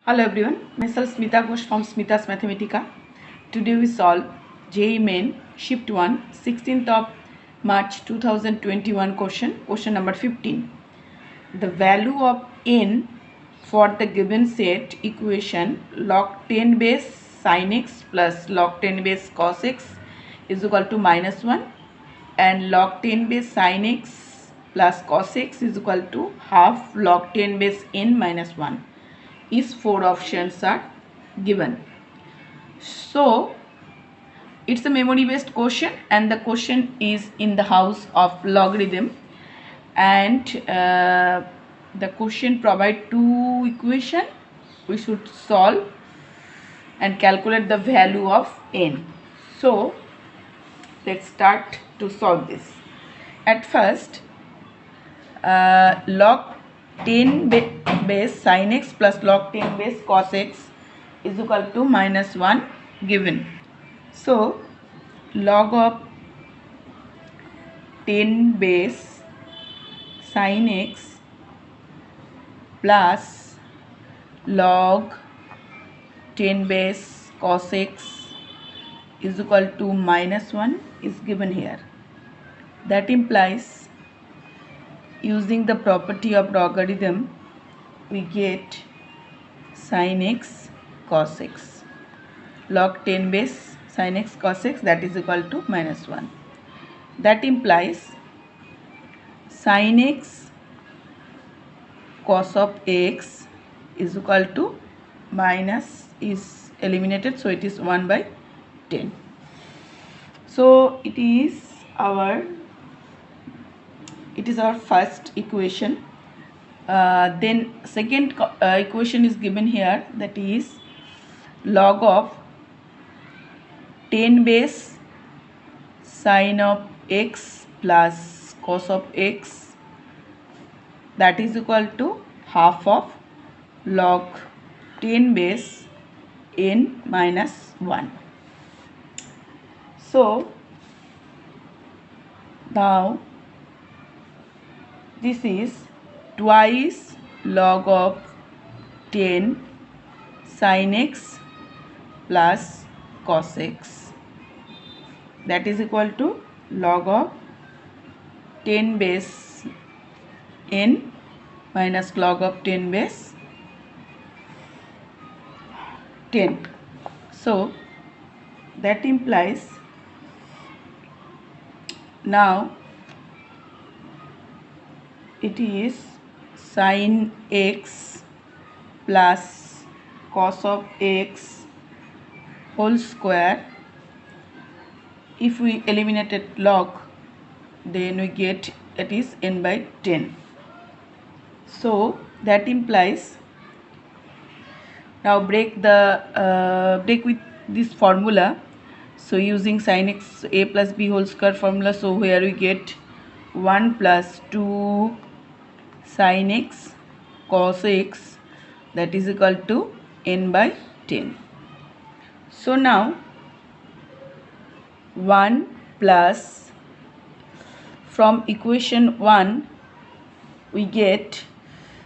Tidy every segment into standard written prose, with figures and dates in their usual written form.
Hello everyone, myself Smita Ghosh from Smita's Mathematica. Today we solve JEE Main Shift 1 16th of March 2021 question number 15. The value of n for the given set equation log 10 base sin x plus log 10 base cos x is equal to -1 and log 10 base sin x plus cos x is equal to half log 10 base n minus 1 is 4 options are given. So it's a memory based question and the question is in the house of logarithm, and the question provide two equation. We should solve and calculate the value of n. So let's start to solve this. At first, log 10 base sin x plus log 10 base cos x is equal to -1 given. So log of 10 base sin x plus log 10 base cos x is equal to -1 is given here. That implies, using the property of logarithm, we get sin x cos x. Log 10 base sin x cos x, that is equal to -1. That implies sin x cos of x is equal to minus is eliminated, so it is 1/10. So it is our first equation. Then second equation is given here, that is log of 10 base sin of x plus cos of x, that is equal to half of log 10 base n minus 1. So now this is twice log of 10 sin x plus cos x, that is equal to log of 10 base n minus log of 10 base 10. So that implies, now it is sin x plus cos of x whole square. If we eliminated log, then we get it is n/10. So that implies, now break with this formula. So using sin x a plus b whole square formula, so here we get 1 plus 2 sin x cos x, that is equal to n/10. So now 1 plus, from equation 1 we get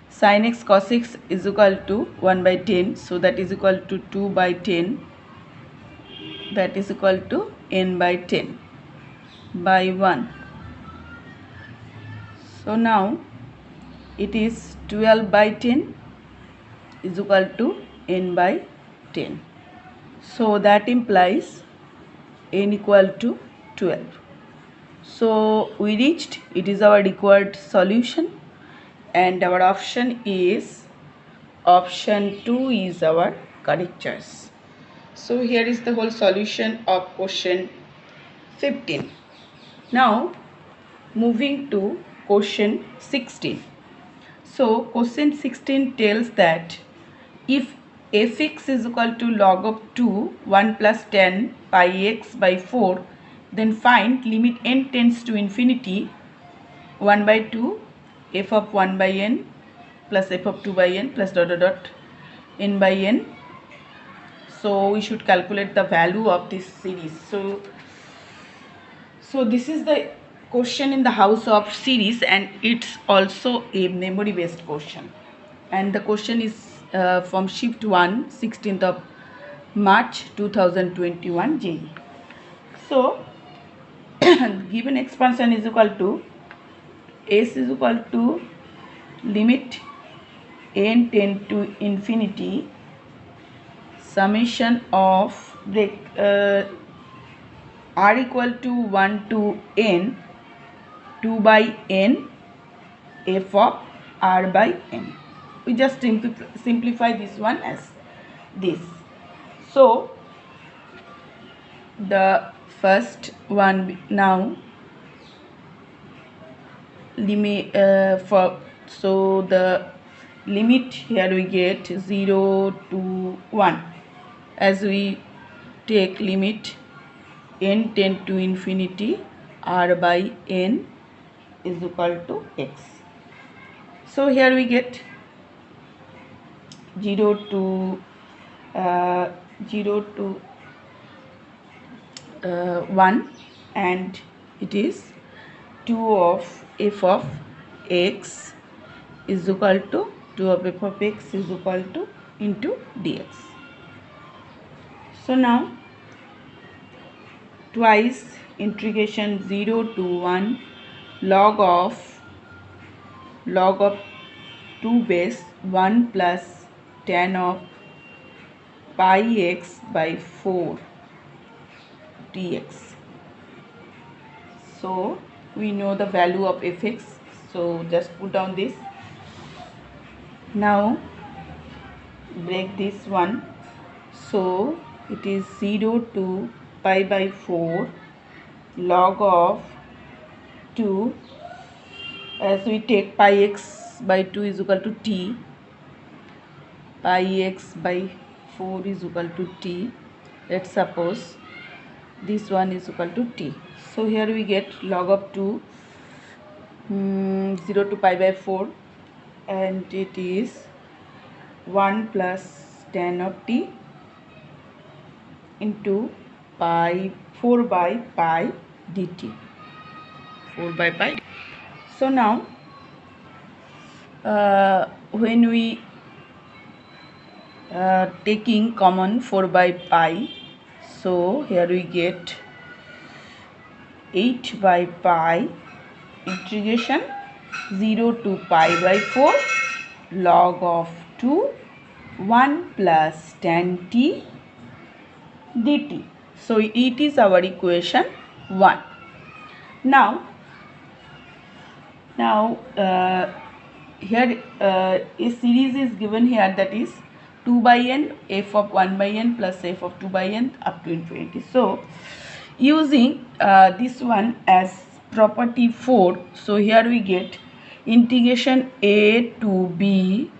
sin x cos x is equal to 1/10, so that is equal to 2/10, that is equal to n/10 by 1. So now it is 12/10 is equal to n/10. So that implies n equal to 12. So we reached, it is our required solution, and our option is option 2 is our correct choice. So here is the whole solution of question 15. Now moving to question 16. So question 16 tells that if fx is equal to log of 2 1 plus 10 pi x by 4, then find limit n tends to infinity 1/2 f of 1 by n plus f of 2 by n plus dot dot dot n by n. So we should calculate the value of this series. So this is the question in the house of series, and it's also a memory based question, and the question is from shift 1 16th of March 2021 JEE. So given expansion is equal to S is equal to limit n tend to infinity summation of r equal to 1 to n 2 by n f of r by n. We just simplify this one as this. So the first one now limit so the limit here we get 0 to 1 as we take limit n tend to infinity r by n is equal to x. So here we get 0 to 1 and it is 2 of f of x is equal to 2 of f of x is equal to into dx. So now twice integration 0 to 1 log of 2 base 1 plus tan of pi x by 4 dx. So we know the value of fx, so just put down this. Now break this one, so it is 0 to pi by 4 log of 2, as we take pi x by 2 is equal to t, pi x by 4 is equal to t. Let's suppose this one is equal to t. So here we get log of 2 0 to pi by 4 and it is 1 plus tan of t into pi 4 by pi dt, 4 by pi. So now when we taking common 4 by pi, so here we get 8 by pi integration 0 to pi by 4 log of 2 1 plus tan t dt. So it is our equation 1. Now here a series is given here, that is 2 by n f of 1 by n plus f of 2 by n up to infinity. So using this one as property 4, so here we get integration a to b.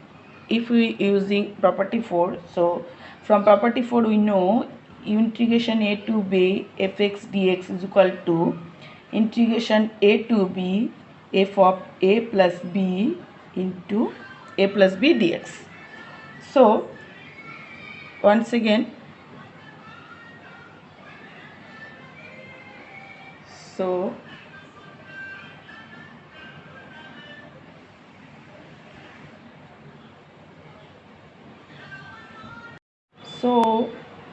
If we using property 4, so from property 4 we know integration a to b fx dx is equal to integration a to b f of a plus b into a plus b dx. So once again, so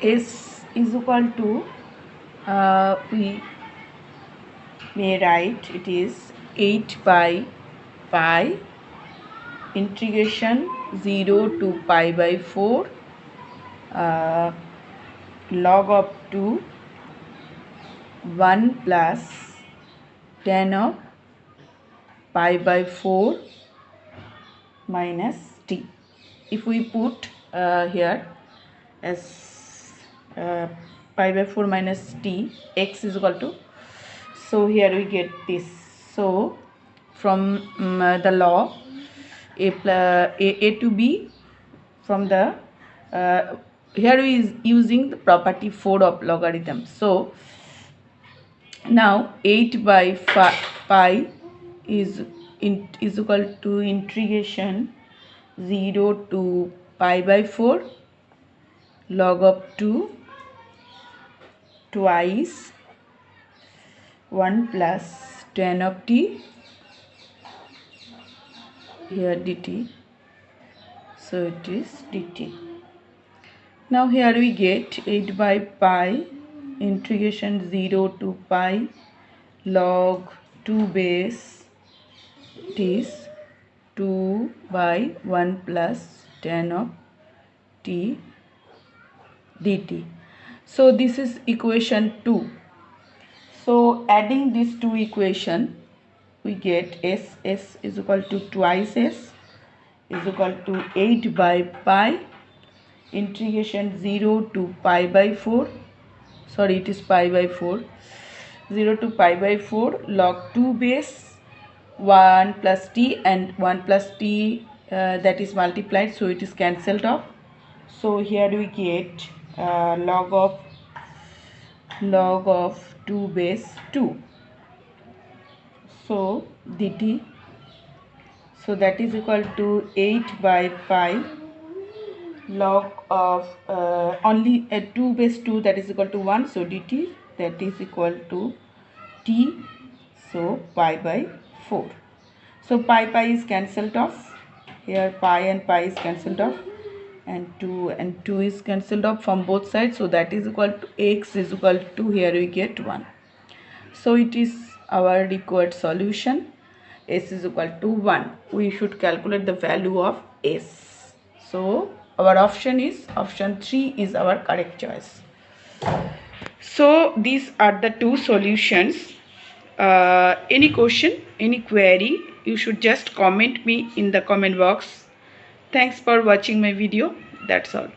s is equal to we may write it is 8 by pi integration 0 to pi by 4 log of 2 1 plus tan of pi by 4 minus t. If we put here as pi by 4 minus t, x is equal to, so here we get this. So from the law a to b, from the here we is using the property 4 of logarithm. So now 8 by pi is equal to integration 0 to pi by 4 log of 2 twice 1 plus tan of t here dt. so it is dt. Now here we get 8 by pi integration 0 to pi log 2 base, it is 2 by 1 plus tan of t dt. So this is equation 2. So adding these two equation, we get s is equal to twice s is equal to 8 by pi integration 0 to pi by 4, sorry it is pi by 4, 0 to pi by 4 log 2 base 1 plus t and 1 plus t that is multiplied, so it is cancelled off. So here we get log of 2 base 2, so dt, so that is equal to 8 by pi log of only 2 base 2, that is equal to 1, so dt that is equal to t, so pi by 4. So pi is cancelled off, here pi and pi is cancelled off, and 2 is cancelled off from both sides, so that is equal to x is equal to, here we get 1. So it is our required solution, s is equal to 1. We should calculate the value of s. So our option is option 3 is our correct choice. So these are the two solutions. Any question, any query, you should just comment me in the comment box. Thanks for watching my video. That's all.